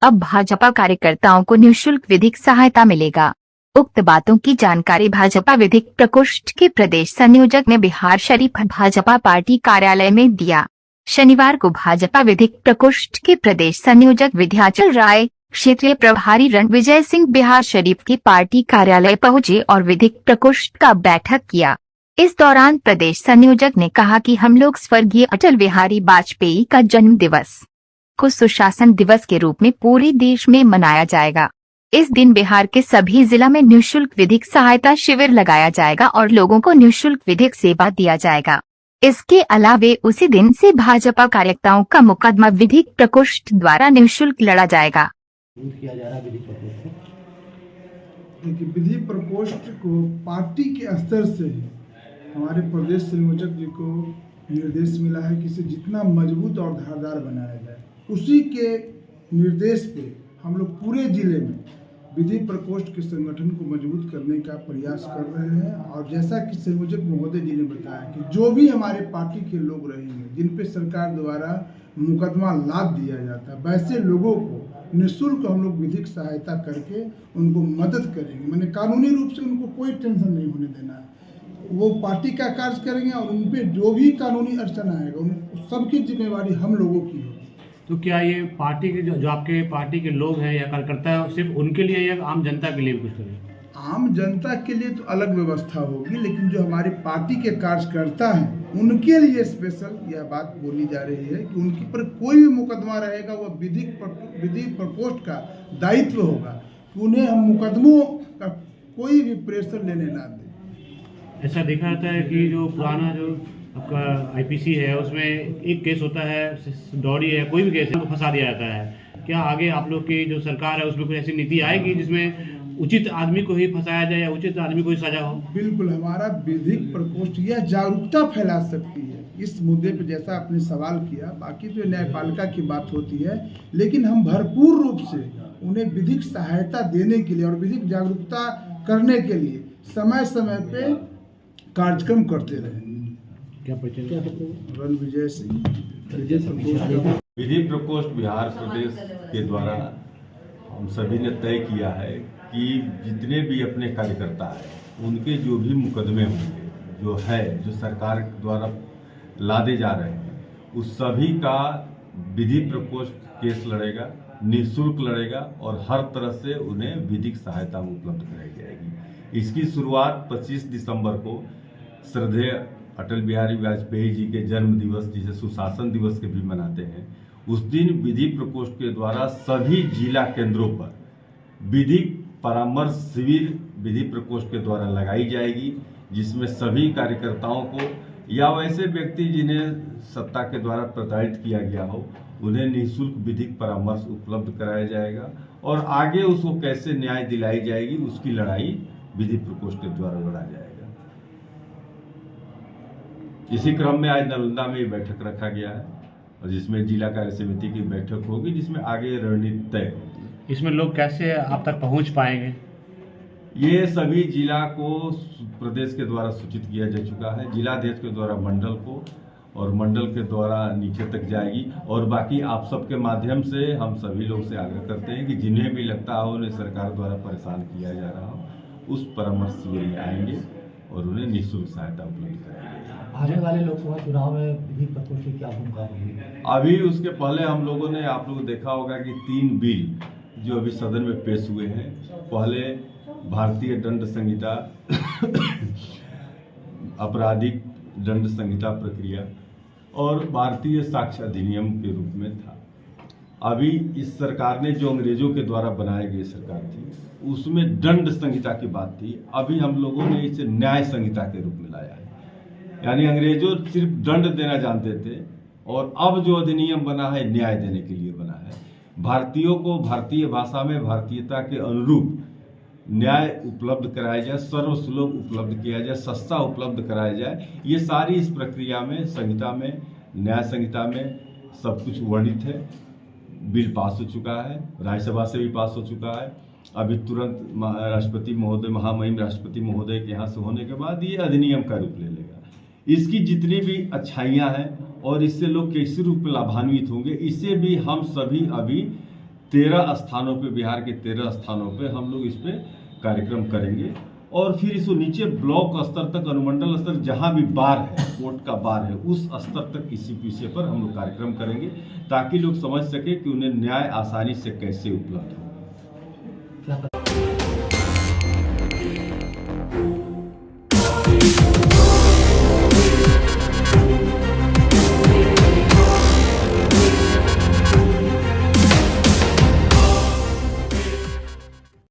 अब भाजपा कार्यकर्ताओं को निःशुल्क विधिक सहायता मिलेगा। उक्त बातों की जानकारी भाजपा विधिक प्रकोष्ठ के प्रदेश संयोजक ने बिहार शरीफ भाजपा पार्टी कार्यालय में दिया। शनिवार को भाजपा विधिक प्रकोष्ठ के प्रदेश संयोजक विंध्याचल राय, क्षेत्रीय प्रभारी रणविजय सिंह बिहार शरीफ के पार्टी कार्यालय पहुंचे और विधिक प्रकोष्ठ का बैठक किया। इस दौरान प्रदेश संयोजक ने कहा कि हम लोग स्वर्गीय अटल बिहारी वाजपेयी का जन्म दिवस को सुशासन दिवस के रूप में पूरे देश में मनाया जाएगा। इस दिन बिहार के सभी जिला में निःशुल्क विधिक सहायता शिविर लगाया जाएगा और लोगों को निःशुल्क विधिक सेवा दिया जाएगा। इसके अलावा उसी दिन से भाजपा कार्यकर्ताओं का मुकदमा विधिक प्रकोष्ठ द्वारा निःशुल्क लड़ा जाएगा। विधि प्रकोष्ठ को पार्टी के स्तर से हमारे प्रदेश संयोजक जी को निर्देश मिला है कि इसे जितना मजबूत और धारदार बनाया जाए। उसी के निर्देश पे हम लोग पूरे जिले में विधि प्रकोष्ठ के संगठन को मजबूत करने का प्रयास कर रहे हैं। और जैसा कि संयोजक महोदय जी ने बताया कि जो भी हमारे पार्टी के लोग रहेंगे जिन पे सरकार द्वारा मुकदमा लाद दिया जाता है, वैसे लोगों को निःशुल्क हम लोग विधिक सहायता करके उनको मदद करेंगे। मैंने कानूनी रूप से उनको कोई टेंशन नहीं होने देना है। वो पार्टी का कार्य करेंगे और उन पे जो भी कानूनी अड़चन आएगा उन सबकी जिम्मेवारी हम लोगों की होगी। तो क्या ये पार्टी के जो आपके पार्टी के लोग हैं या कार्यकर्ता है, सिर्फ उनके लिए या आम जनता के लिए भी कुछ करेंगे? आम जनता के लिए तो अलग व्यवस्था होगी, लेकिन जो हमारी पार्टी के कार्यकर्ता हैं उनके लिए स्पेशल यह बात बोली जा रही है कि उनके पर कोई भी मुकदमा रहेगा वह विधि प्रकोष्ठ का दायित्व होगा कि उन्हें हम मुकदमों का कोई भी प्रेशर लेने ना दें। ऐसा देखा जाता है कि जो पुराना जो आपका आईपीसी है उसमें एक केस होता है, दौड़ी है, कोई भी केस है तो फंसा दिया जाता है। क्या आगे आप लोग की जो सरकार है उसमें कोई ऐसी नीति आएगी जिसमें उचित आदमी को ही फंसाया जाए या उचित आदमी को ही सजा हो? बिल्कुल, हमारा विधिक प्रकोष्ठ यह जागरूकता फैला सकती है इस मुद्दे पर। जैसा आपने सवाल किया, बाकी तो न्यायपालिका की बात होती है, लेकिन हम भरपूर रूप से उन्हें विधिक सहायता देने के लिए और विधिक जागरूकता करने के लिए समय समय पे कार्यक्रम करते रहेंगे। रणविजय सिंह, विधि प्रकोष्ठ बिहार प्रदेश के द्वारा हम सभी ने तय किया है कि जितने भी अपने कार्यकर्ता हैं उनके जो भी मुकदमे होंगे जो सरकार द्वारा लादे जा रहे हैं उस सभी का विधि प्रकोष्ठ केस लड़ेगा, निःशुल्क लड़ेगा और हर तरह से उन्हें विधिक सहायता उपलब्ध कराई जाएगी। इसकी शुरुआत 25 दिसंबर को श्रद्धेय अटल बिहारी वाजपेयी जी के जन्म दिवस, जिसे सुशासन दिवस के भी मनाते हैं, उस दिन विधि प्रकोष्ठ के द्वारा सभी जिला केंद्रों पर विधिक परामर्श शिविर विधि प्रकोष्ठ के द्वारा लगाई जाएगी, जिसमें सभी कार्यकर्ताओं को या वैसे व्यक्ति जिन्हें सत्ता के द्वारा प्रताड़ित किया गया हो उन्हें निःशुल्क विधिक परामर्श उपलब्ध कराया जाएगा और आगे उसको कैसे न्याय दिलाई जाएगी उसकी लड़ाई विधि प्रकोष्ठ के द्वारा लड़ा जाएगा। इसी क्रम में आज नालंदा में बैठक रखा गया है और जिसमें जिला कार्य समिति की बैठक होगी, जिसमें आगे रणनीति तय होगी। इसमें लोग कैसे आप तक पहुंच पाएंगे? ये सभी जिला को प्रदेश के द्वारा सूचित किया जा चुका है, जिलाध्यक्ष के द्वारा मंडल को और मंडल के द्वारा नीचे तक जाएगी। और बाकी आप सबके माध्यम से हम सभी लोग से आग्रह करते हैं कि जिन्हें भी लगता हो उन्हें सरकार द्वारा परेशान किया जा रहा हो, उस परामर्श शिविर में आएंगे और उन्हें निःशुल्क सहायता उपलब्ध कराएंगे। आने वाले लोकसभा चुनाव में विधि प्रकोष्ठ की क्या भूमिका होगी? अभी उसके पहले हम लोगों ने, आप लोग देखा होगा कि 3 बिल जो अभी सदन में पेश हुए हैं, पहले भारतीय दंड संहिता आपराधिक दंड संहिता प्रक्रिया और भारतीय साक्ष्य अधिनियम के रूप में था। अभी इस सरकार ने जो अंग्रेजों के द्वारा बनाई गई सरकार थी उसमें दंड संहिता की बात थी, अभी हम लोगों ने इसे न्याय संहिता के रूप में लाया है। यानी अंग्रेजों सिर्फ दंड देना जानते थे और अब जो अधिनियम बना है न्याय देने के लिए बना है। भारतीयों को भारतीय भाषा में भारतीयता के अनुरूप न्याय उपलब्ध कराया जाए, सर्वसुलभ उपलब्ध किया जाए, सस्ता उपलब्ध कराया जाए। ये सारी इस प्रक्रिया में, संहिता में, न्याय संहिता में सब कुछ वर्णित है। बिल पास हो चुका है, राज्यसभा से भी पास हो चुका है। अभी तुरंत राष्ट्रपति महोदय, महामहिम राष्ट्रपति महोदय के यहाँ से होने के बाद ये अधिनियम का रूप ले लेगा। इसकी जितनी भी अच्छाइयाँ हैं और इससे लोग कैसे रूप में लाभान्वित होंगे, इसे भी हम सभी अभी 13 स्थानों पे, बिहार के 13 स्थानों पे हम लोग इस पे कार्यक्रम करेंगे और फिर इसको नीचे ब्लॉक स्तर तक, अनुमंडल स्तर, जहां भी बार है, वोट का बार है, उस स्तर तक इसी विषय पर हम लोग कार्यक्रम करेंगे ताकि लोग समझ सके कि उन्हें न्याय आसानी से कैसे उपलब्ध हो।